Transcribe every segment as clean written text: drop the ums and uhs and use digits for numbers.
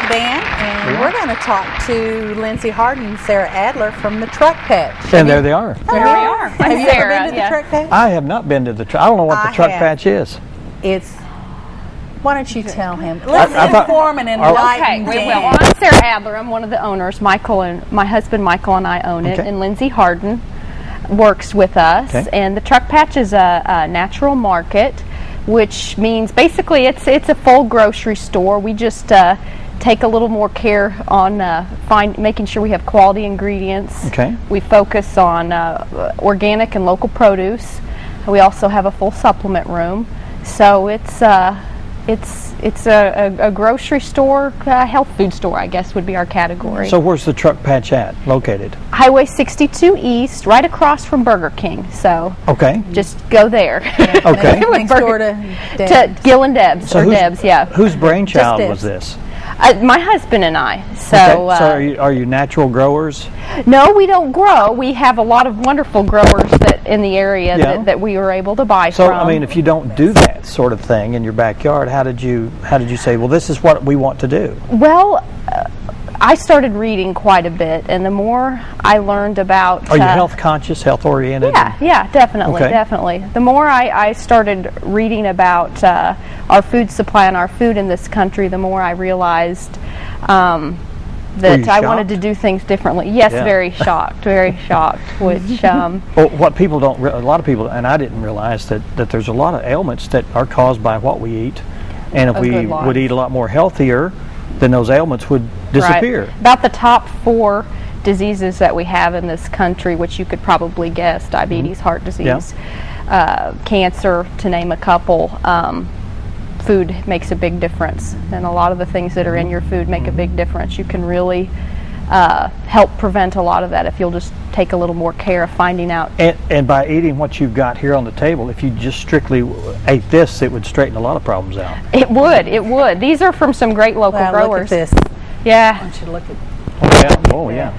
Dan, and we're going to talk to Lindsey Hardin and Sarah Adler from the Truck Patch. And there they are. There we are. Have you ever been to the Truck Patch? I have not been to the Truck. I don't know what the Truck Patch is. It's. Why don't you tell him? Let's inform and enlighten. Okay, well, I'm Sarah Adler. I'm one of the owners. Michael and my husband Michael and I own it, and Lindsey Hardin works with us. And the Truck Patch is a natural market, which means basically it's a full grocery store. We just take a little more care on making sure we have quality ingredients. We focus on organic and local produce. We also have a full supplement room. So it's a grocery store, health food store, I guess would be our category. So where's the Truck Patch located? Highway 62 East, right across from Burger King. So just go there. Next door to Gil and Deb's, so Deb's, Whose brainchild was this? My husband and I. So, so are you natural growers? No, we don't grow. We have a lot of wonderful growers in the area that we were able to buy from. So, I mean, if you don't do that sort of thing in your backyard, how did you say, well, this is what we want to do? Well, I started reading quite a bit, and the more I learned about... Are you health conscious, health oriented? Yeah, definitely, definitely. The more I started reading about our food supply and our food in this country, the more I realized that I wanted to do things differently. Yes, very shocked, very shocked. Which well, what people don't, a lot of people, and I didn't realize that there's a lot of ailments that are caused by what we eat, and if we would eat a lot more healthier, then those ailments would disappear. Right. About the top 4 diseases that we have in this country, which you could probably guess: diabetes, heart disease, cancer, to name a couple. Food makes a big difference, and a lot of the things that are in your food make a big difference. You can really help prevent a lot of that if you'll just take a little more care of finding out. And by eating what you've got here on the table, if you just strictly ate this, it would straighten a lot of problems out. It would, it would. These are from some great local growers. Look at this. Yeah. I want you to look at. Oh yeah.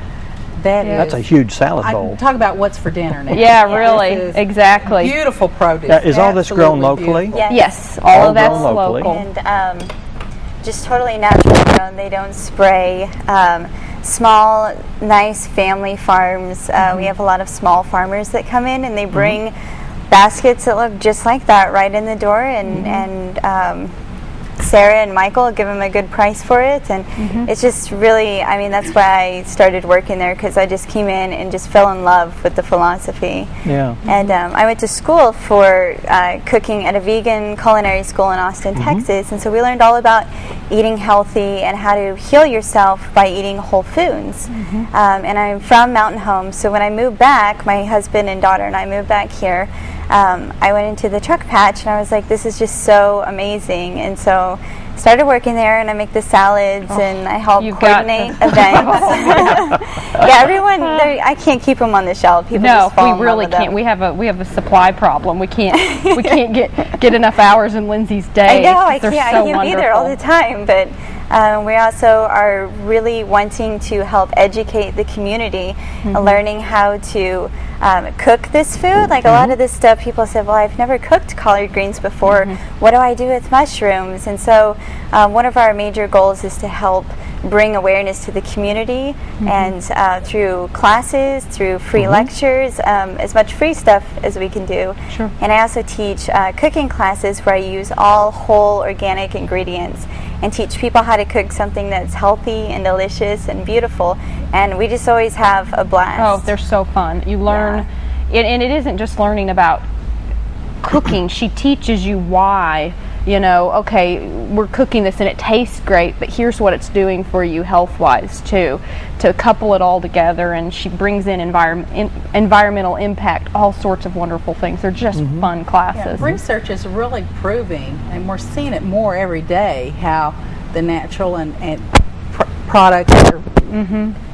That's a huge salad bowl. Talk about what's for dinner now. Yeah, really, exactly. Beautiful produce. Is all this grown locally? Yes, all of that's locally. local. And just totally natural grown. They don't spray. Small, nice family farms. We have a lot of small farmers that come in, and they bring baskets that look just like that right in the door, and Sarah and Michael give them a good price for it, and it's just really, I mean, that's why I started working there, because I just came in and just fell in love with the philosophy. And I went to school for cooking at a vegan culinary school in Austin, Texas, and so we learned all about eating healthy and how to heal yourself by eating whole foods. And I'm from Mountain Home, so when I moved back, my husband and daughter and I moved back here, I went into the Truck Patch, and I was like, this is just so amazing. And so started working there, and I make the salads, and I help coordinate events. Everyone, I can't keep them on the shelf. People just fall in love really with them. can't. We have a supply problem. We can't get enough hours in Lindsey's day. I know, I can't be there all the time, but we also are really wanting to help educate the community, learning how to cook this food. Like a lot of this stuff, people said, well, I've never cooked collard greens before. What do I do with mushrooms? And so one of our major goals is to help bring awareness to the community, and through classes, through free lectures, as much free stuff as we can do. And I also teach cooking classes where I use all whole organic ingredients and teach people how to cook something that's healthy and delicious and beautiful, and we just always have a blast. Oh, they're so fun. You learn, and it isn't just learning about cooking. She teaches you why, okay, we're cooking this and it tastes great, but here's what it's doing for you health-wise too, to couple it all together. And she brings in environmental impact, all sorts of wonderful things. They're just fun classes. Research is really proving, and we're seeing it more every day, how the natural and products are,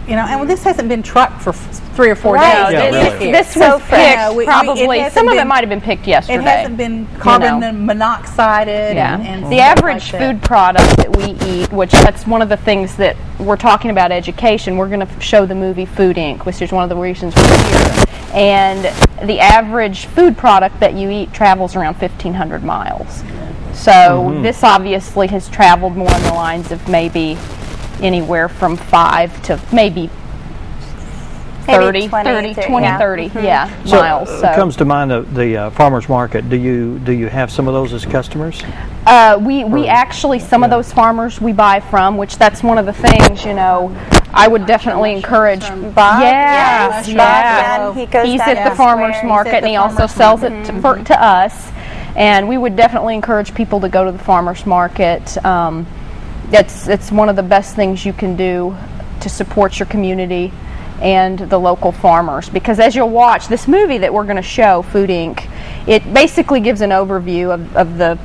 and this hasn't been trucked for 3 or 4 days. This was picked probably. Some of it might have been picked yesterday. It hasn't been carbon monoxided. And the average food product that we eat, which that's one of the things that we're talking about education. We're going to show the movie Food Inc., which is one of the reasons we're here. And the average food product that you eat travels around 1,500 miles. So this obviously has traveled more on the lines of maybe anywhere from 5 to maybe 30, 20, 30 miles. So it comes to mind the farmers market. Do you have some of those as customers? We actually, some of those farmers we buy from, which that's one of the things, you know, I would definitely encourage. Bob? Yes, Bob, he's at the farmers market, and he also sells it to us. And we would definitely encourage people to go to the farmers market. It's one of the best things you can do to support your community and the local farmers, because as you'll watch this movie that we're going to show, Food Inc., it basically gives an overview of the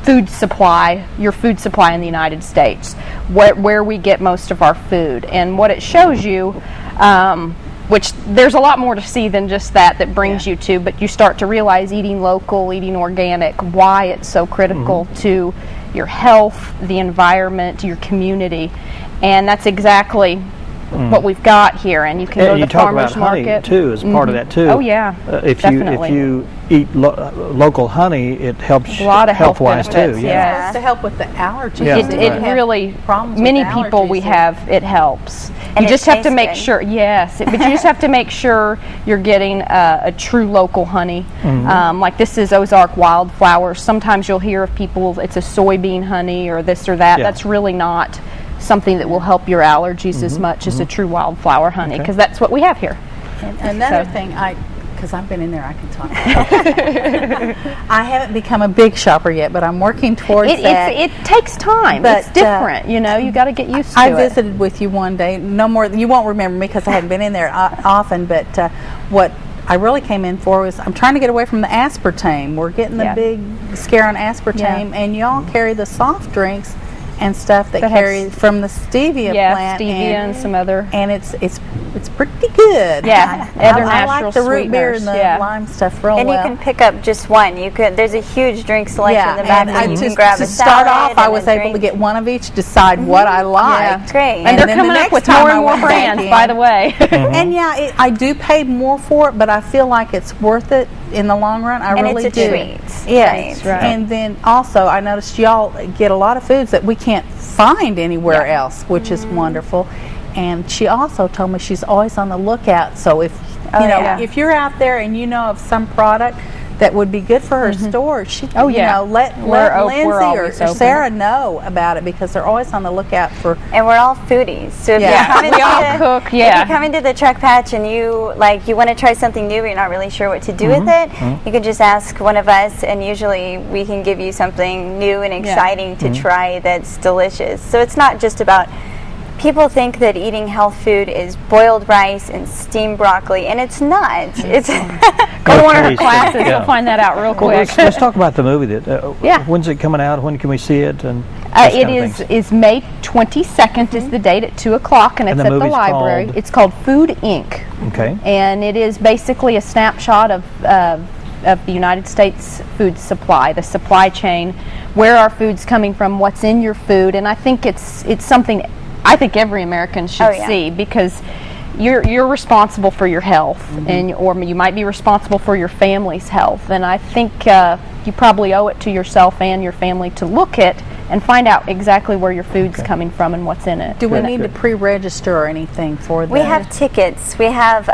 food supply, your food supply in the United States, where we get most of our food, and what it shows you, which there's a lot more to see than just that brings you to, but you start to realize eating local, eating organic, why it's so critical to your health, the environment, your community, and that's exactly what we've got here. And you can go to the farmers market. Honey too as part of that too. Oh yeah, if you eat local honey, it helps a lot of health-wise too. Yeah, it's to help with the allergies. Yeah. It really, many people we have, it helps. And you just have to make sure, but you just have to make sure you're getting a true local honey. Like this is Ozark Wildflowers. Sometimes you'll hear of people, it's a soybean honey or this or that. That's really not something that will help your allergies as much as a true wildflower honey, because that's what we have here. And another thing, because I've been in there, I can talk about. I haven't become a big shopper yet, but I'm working towards that. It takes time. But, it's different, you know. You got to get used to it. I visited with you one day. No more. You won't remember me because I hadn't been in there often. But what I really came in for was I'm trying to get away from the aspartame. We're getting the big scare on aspartame, and y'all carry the soft drinks and stuff that carry from the stevia plant. Stevia and some other. And it's pretty good. Yeah, I like the root beer and the lime stuff real well. And you can pick up just one. There's a huge drink selection in the back that you can grab to start off, I was able to get one of each, decide what I liked. Yeah, great. And they're coming up with more and more brands, by the way. And I do pay more for it, but I feel like it's worth it in the long run. I really do. And it's a treat. Yes. Right. And then also, I noticed y'all get a lot of foods that we can't find anywhere else, which is wonderful. And she also told me she's always on the lookout. So if if you're out there and you know of some product that would be good for her store, she let Lindsay or Sarah know about it, because they're always on the lookout for. And we're all foodies, so if we all cook. If you come into the truck patch and you want to try something new, but you're not really sure what to do with it, you can just ask one of us, and usually we can give you something new and exciting to try that's delicious. So it's not just about. People think that eating health food is boiled rice and steamed broccoli, and it's not. It's go to one of her classes. You'll find that out real quick. Well, let's talk about the movie. When's it coming out? When can we see it? And it is May 22nd is the date at 2 o'clock, and it's at the library. It's called Food Inc. Okay. And it is basically a snapshot of the United States food supply, the supply chain, where our food's coming from, what's in your food, and I think it's something I think every American should see, because you're responsible for your health, or you might be responsible for your family's health, and I think you probably owe it to yourself and your family to look at and find out exactly where your food's coming from and what's in it. Do we need to pre-register or anything for that? We have tickets. We have,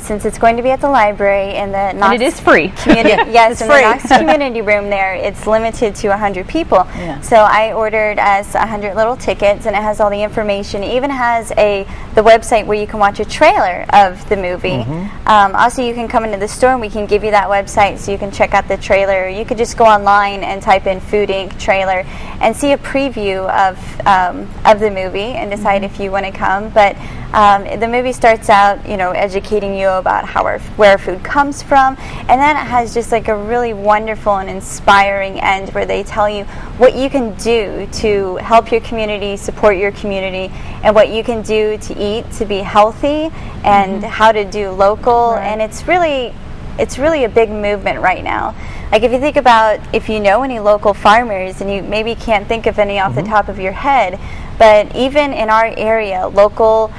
since it's going to be at the library in the Knox, and it is free. Yes, in the Knox community room there, it's limited to 100 people. Yeah. So I ordered us 100 little tickets, and it has all the information. It even has the website where you can watch a trailer of the movie. Also, you can come into the store and we can give you that website so you can check out the trailer. You could just go online and type in Food Inc. trailer and see a preview of the movie and decide if you want to come. But the movie starts out, educating you about where our food comes from, and then it has just like a really wonderful and inspiring end where they tell you what you can do to help your community, support your community, and what you can do to eat to be healthy, and how to do local. And it's really a big movement right now. Like if you think about, if you know any local farmers, and you maybe can't think of any off the top of your head, but even in our area, local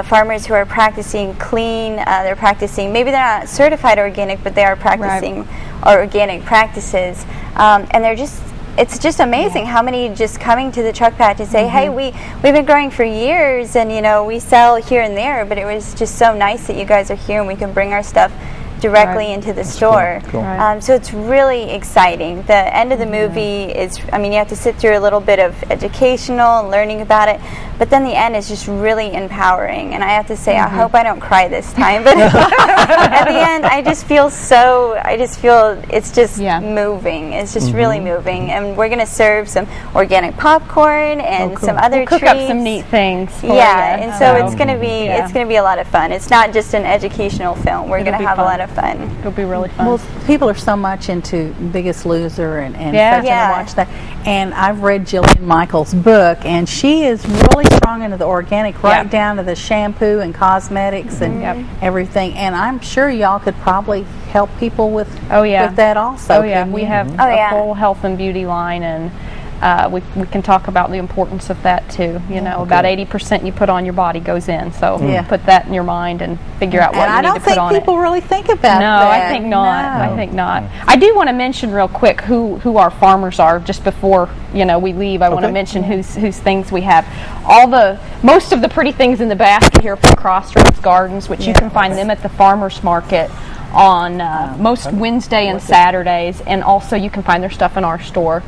farmers who are practicing clean, they're practicing, maybe they're not certified organic, but they are practicing organic practices, and they're just it's just amazing how many just coming to the truck patch and say, hey, we've been growing for years, and we sell here and there, but it was just so nice that you guys are here and we can bring our stuff directly into the store. Cool. So it's really exciting. The end of the movie is, you have to sit through a little bit of educational and learning about it, but then the end is just really empowering. And I have to say, I hope I don't cry this time, but at the end, I just feel it's just moving. It's just really moving. And we're going to serve some organic popcorn and some other treats. Cook up some neat things for you. And so it's going to be a lot of fun. It's not just an educational film. We're going to have a lot of fun. It'll be really fun. Well, people are so much into Biggest Loser and such, and I watch that. And I've read Jillian Michaels' book, and she is really strong into the organic, right down to the shampoo and cosmetics and everything. And I'm sure y'all could probably help people with that also. Oh yeah, we have a full health and beauty line, and we can talk about the importance of that too. About 80% you put on your body goes in. So put that in your mind and figure out what you need to put on it. And I don't think people really think about that. No, I think not. No. I think not. I do want to mention real quick who our farmers are just before we leave. I want to mention whose things we have. Most of the pretty things in the basket here from Crossroads Gardens, which you can find them at the farmers market on most Wednesday and Saturdays, and also you can find their stuff in our store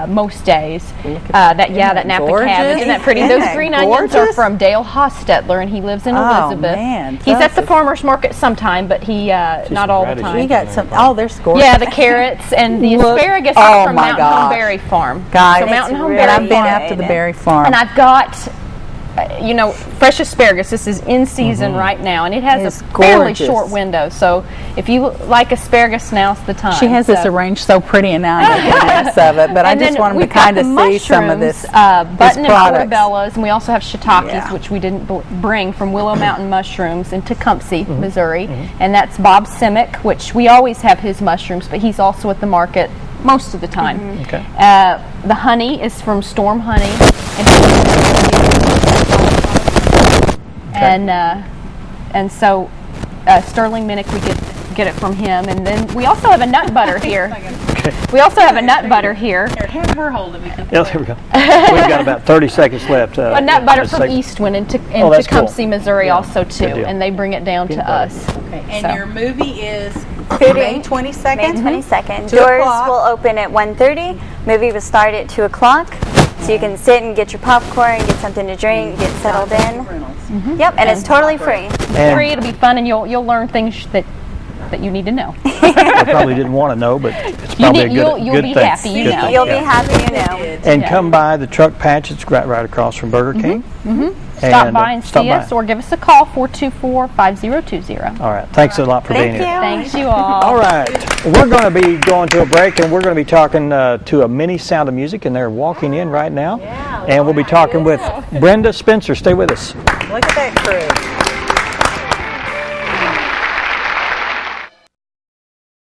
most days. That Napa cabbage, isn't that pretty? Those green onions are from Dale Hostetler, and he lives in Elizabeth. Man, he's at the farmers market sometime, but he not all the time. We got some. Oh, there's gorgeous. Yeah, the carrots and the asparagus are from Mountain Home Berry Farm. Guys, so Mountain Home Berry. I've been after the berry farm, and I've got. Fresh asparagus. This is in season right now, and it has a fairly short window. So if you like asparagus, now's the time. She has this arranged so pretty, and now I get a mess of it. But I just want them to kind of see some of this. Button and portobellos, and we also have shiitakes, which we didn't bring, from Willow Mountain Mushrooms in Tecumseh, Missouri, and that's Bob Simic, which we always have his mushrooms, but he's also at the market most of the time. The honey is from Storm Honey, and so Sterling Minnick, we get it from him, and then we also have a nut butter here. We also have a nut butter here. Here, have her hold of me. Yeah, here we go. We've got about 30 seconds left. A nut butter from Eastwind in Tecumseh, Missouri, also too, and they bring it down to us. Okay. And your movie is May 22nd. May 22nd. Doors will open at 1:30. Movie will start at 2 o'clock. So you can sit and get your popcorn, get something to drink, get settled in. Yep, and it's totally free. It's free. It'll be fun, and you'll learn things that you need to know. I probably didn't want to know, but it's probably a good thing. You'll be happy, you know. You'll be happy, you know. And come by the truck patch. It's right across from Burger King. Stop by and see us, or give us a call, 424-5020. All right. Thanks a lot for being here. Thanks you all. All right. We're going to be going to a break, and we're going to be talking to a mini Sound of Music, and they're walking in right now. And we'll be talking with Brenda Spencer. Stay with us. Look at that crew.